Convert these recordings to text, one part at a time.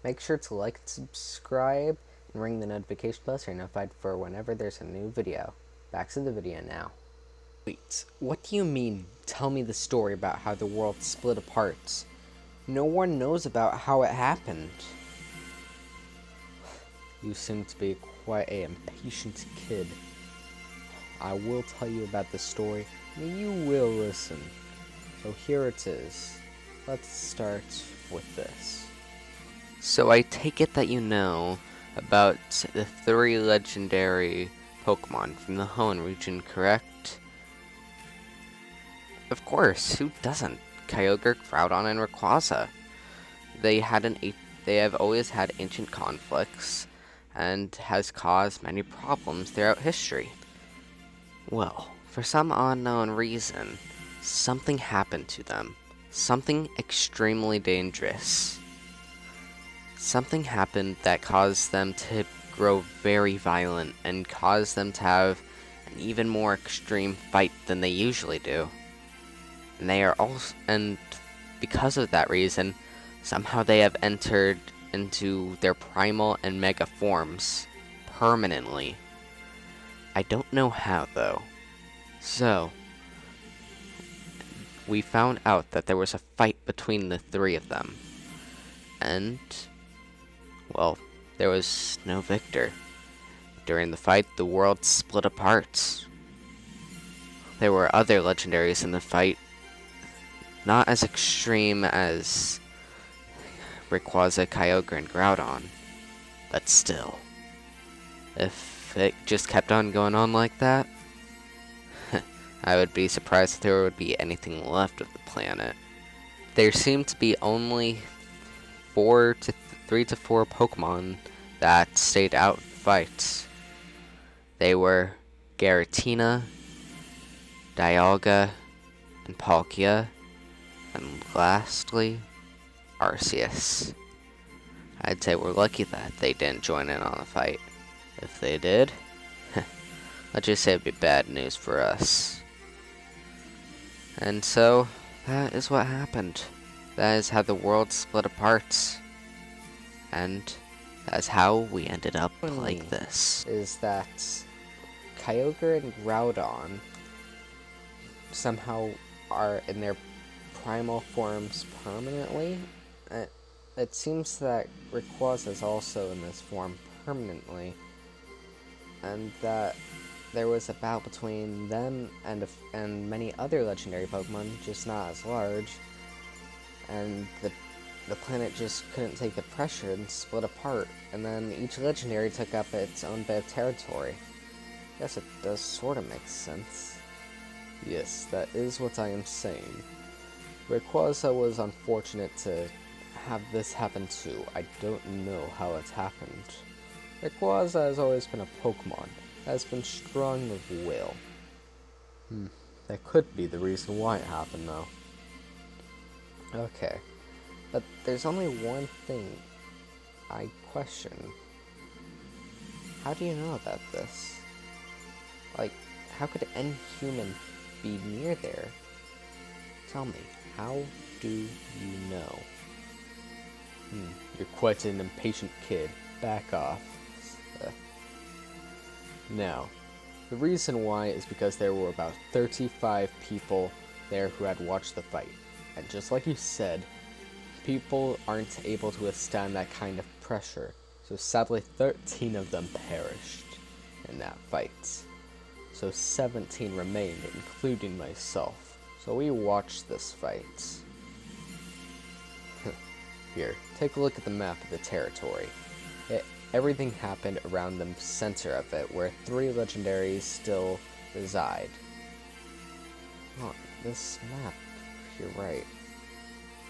Make sure to like and subscribe and ring the notification bell so you're notified for whenever there's a new video. Back to the video now. Wait, what do you mean, tell me the story about how the world split apart? No one knows about how it happened. You seem to be quite an impatient kid. I will tell you about the story, and you will listen. So here it is. Let's start with this. So I take it that you know about the 3 legendary Pokemon from the Hoenn region, correct? Of course, who doesn't? Kyogre, Groudon, and Rayquaza. They have always had ancient conflicts, and has caused many problems throughout history. Well, for some unknown reason, something happened to them. Something extremely dangerous. Something happened that caused them to grow very violent and caused them to have an even more extreme fight than they usually do. And because of that reason, somehow they have entered into their primal and mega forms permanently. I don't know how though. So, we found out that there was a fight between the 3 of them. And, well, there was no victor. During the fight, the world split apart. There were other legendaries in the fight, not as extreme as Rayquaza, Kyogre, and Groudon, but still. If it just kept on going on like that, I would be surprised if there would be anything left of the planet. There seemed to be only 3 to 4 Pokemon that stayed out of the fight. They were Giratina, Dialga, and Palkia, and lastly, Arceus. I'd say we're lucky that they didn't join in on the fight. If they did, let's just say it'd be bad news for us. And so, that is what happened. That is how the world split apart. And that's how we ended up like this. Is that Kyogre and Groudon somehow are in their primal forms permanently? It seems that Rayquaza is also in this form permanently, and that there was a battle between them and many other legendary Pokemon, just not as large, and the planet just couldn't take the pressure and split apart, and then each legendary took up its own bit of territory. Guess it does sort of make sense. Yes, that is what I am saying. Rayquaza was unfortunate to have this happen too. I don't know how it happened. Rayquaza has always been a Pokemon that has been strong of will. That could be the reason why it happened though. Okay, but there's only one thing I question. How do you know about this? Like, how could any human be near there? Tell me, how do you know? You're quite an impatient kid. Back off. Now, the reason why is because there were about 35 people there who had watched the fight. And just like you said, people aren't able to withstand that kind of pressure. So sadly, 13 of them perished in that fight. So 17 remained, including myself. So we watched this fight. Here, take a look at the map of the territory. Everything happened around the center of it, where 3 legendaries still reside. Oh, this map, you're right.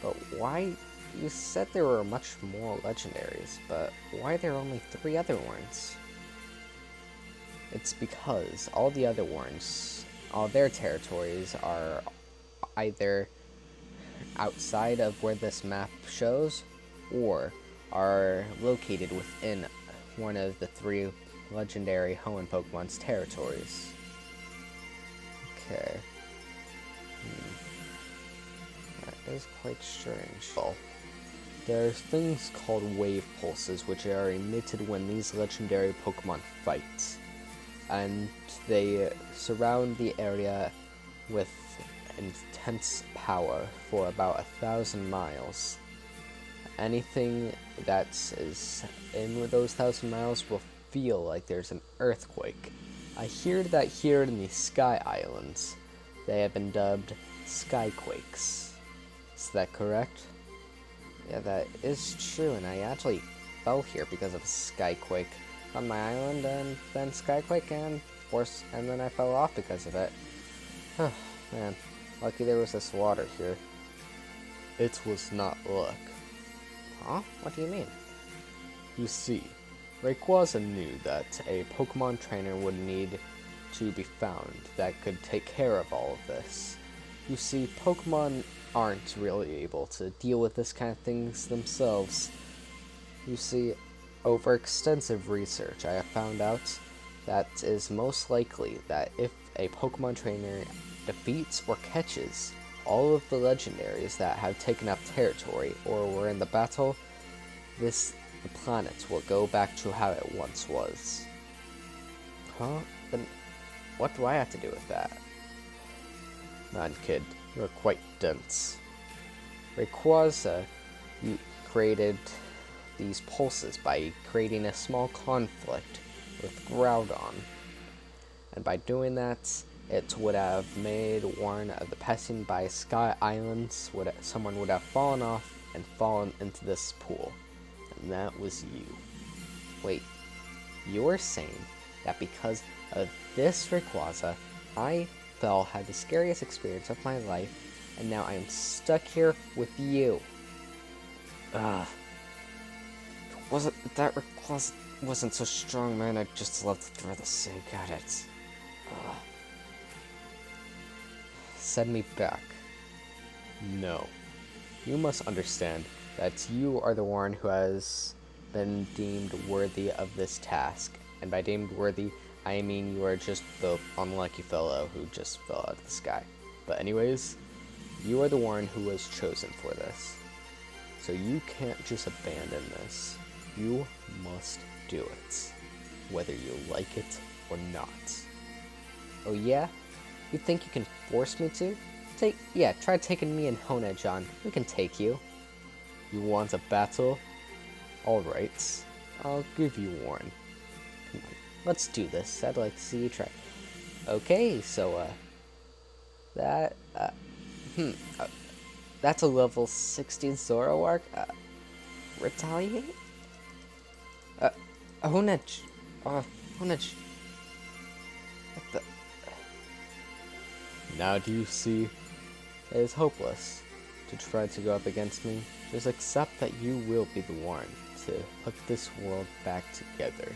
But why? You said there were much more legendaries, but why are there only 3 other ones? It's because all the other ones, all their territories are either outside of where this map shows, or are located within one of the 3 legendary Hoenn Pokemon's territories. Okay. That is quite strange. There are things called wave pulses, which are emitted when these legendary Pokemon fight. And they surround the area with intense power for about 1,000 miles. Anything that is in those 1,000 miles will feel like there's an earthquake. I hear that here in the Sky Islands, they have been dubbed Skyquakes. Is that correct? Yeah, that is true, and I actually fell here because of a skyquake on my island, and then skyquake, and then I fell off because of it. Oh, man, lucky there was this water here. It was not luck. Huh? What do you mean? You see, Rayquaza knew that a Pokemon trainer would need to be found that could take care of all of this. You see, Pokemon aren't really able to deal with this kind of things themselves. You see, over extensive research, I have found out that it is most likely that if a Pokemon trainer defeats or catches all of the legendaries that have taken up territory or were in the battle, the planet will go back to how it once was. Huh? Then what do I have to do with that? Man, kid, you're quite dense. Rayquaza created these pulses by creating a small conflict with Groudon. And by doing that, it would have made warn of the passing by Sky Islands, someone would have fallen off and fallen into this pool. And that was you. Wait, you're saying that because of this Rayquaza, I had the scariest experience of my life, and now I am stuck here with you. That Rayquaza wasn't so strong, man. I'd just love to throw the sink at it. Send me back. No. You must understand that you are the one who has been deemed worthy of this task. And by deemed worthy, I mean you are just the unlucky fellow who just fell out of the sky. But anyways, you are the one who was chosen for this. So you can't just abandon this. You must do it. Whether you like it or not. Oh yeah? You think you can force me to? Try taking me and Honedge on. We can take you. You want a battle? Alright. I'll give you one. Come on. Let's do this. I'd like to see you try. Okay, so, that's a level 16 Zoroark. Retaliate? Honedge. Honedge. What the? Now do you see? It is hopeless to try to go up against me. Just accept that you will be the one to put this world back together.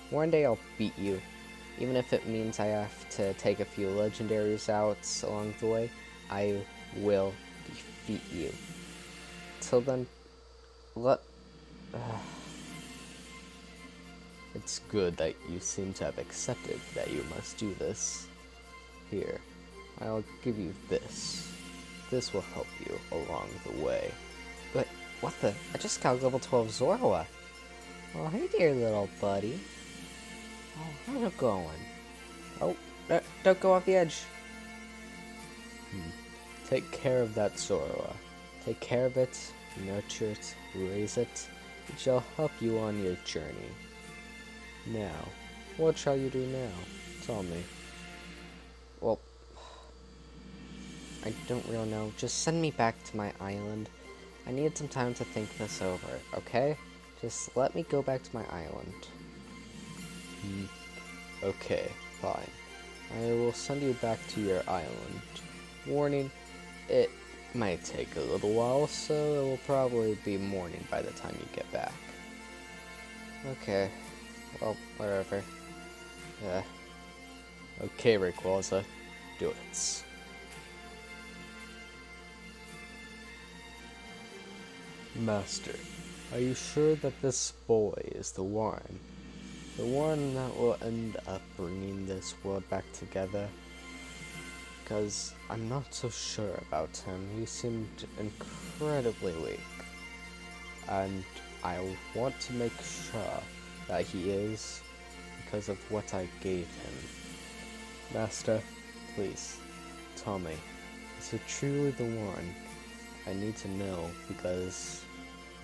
One day I'll beat you, even if it means I have to take a few legendaries out along the way. I will defeat you. Till then, it's good that you seem to have accepted that you must do this. Here, I'll give you this. This will help you along the way. But, what the? I just got level 12 Zorua. Oh, hey there, little buddy. Oh, how's it going? Oh, don't go off the edge. Take care of that Zorua. Take care of it, nurture it, raise it. It shall help you on your journey. Now, what shall you do now? Tell me. Well, I don't really know. Just send me back to my island. I need some time to think this over, okay? Just let me go back to my island. Okay, fine. I will send you back to your island. Warning, it might take a little while, so it will probably be morning by the time you get back. Okay, well, whatever. Okay, Rayquaza, do it. Master, are you sure that this boy is the one? The one that will end up bringing this world back together? because I'm not so sure about him. He seemed incredibly weak, and I want to make sure that he is because of what I gave him. Master, please, tell me, is he truly the one? I need to know because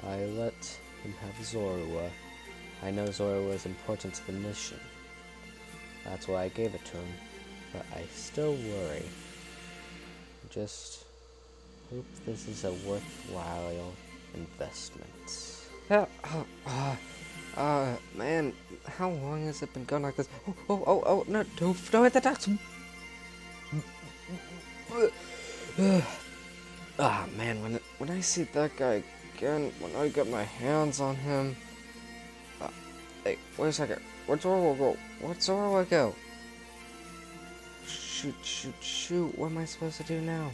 I let him have Zorua. I know Zorua is important to the mission. That's why I gave it to him, but I still worry. Just hope this is a worthwhile investment. Man, how long has it been going like this? Oh, no, don't hit the ducks! Man, when I see that guy again, when I get my hands on him... hey, wait a second. Where'd Zorua go? Where'd Zorua go? Shoot. What am I supposed to do now?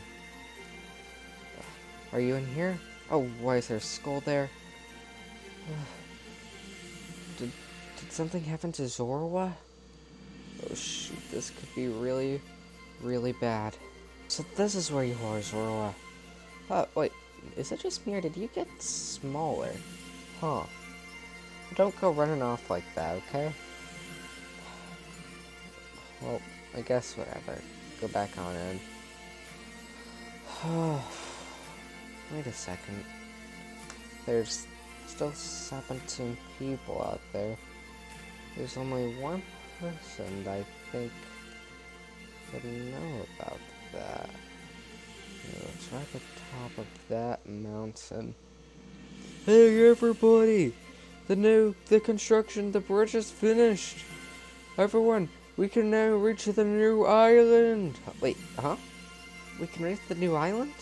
Are you in here? Oh, why is there a skull there? Did something happen to Zorua? Oh shoot, this could be really, really bad. So this is where you are, Zorua. Wait, is it just me or did you get smaller? Huh. Don't go running off like that, okay? Well, I guess whatever. Go back on in. Wait a second. There's still 17 people out there. There's only one person that I think would know about that. It's right at the top of that mountain. Hey everybody! The construction, the bridge is finished! Everyone, we can now reach the new island! Wait, huh? We can reach the new island?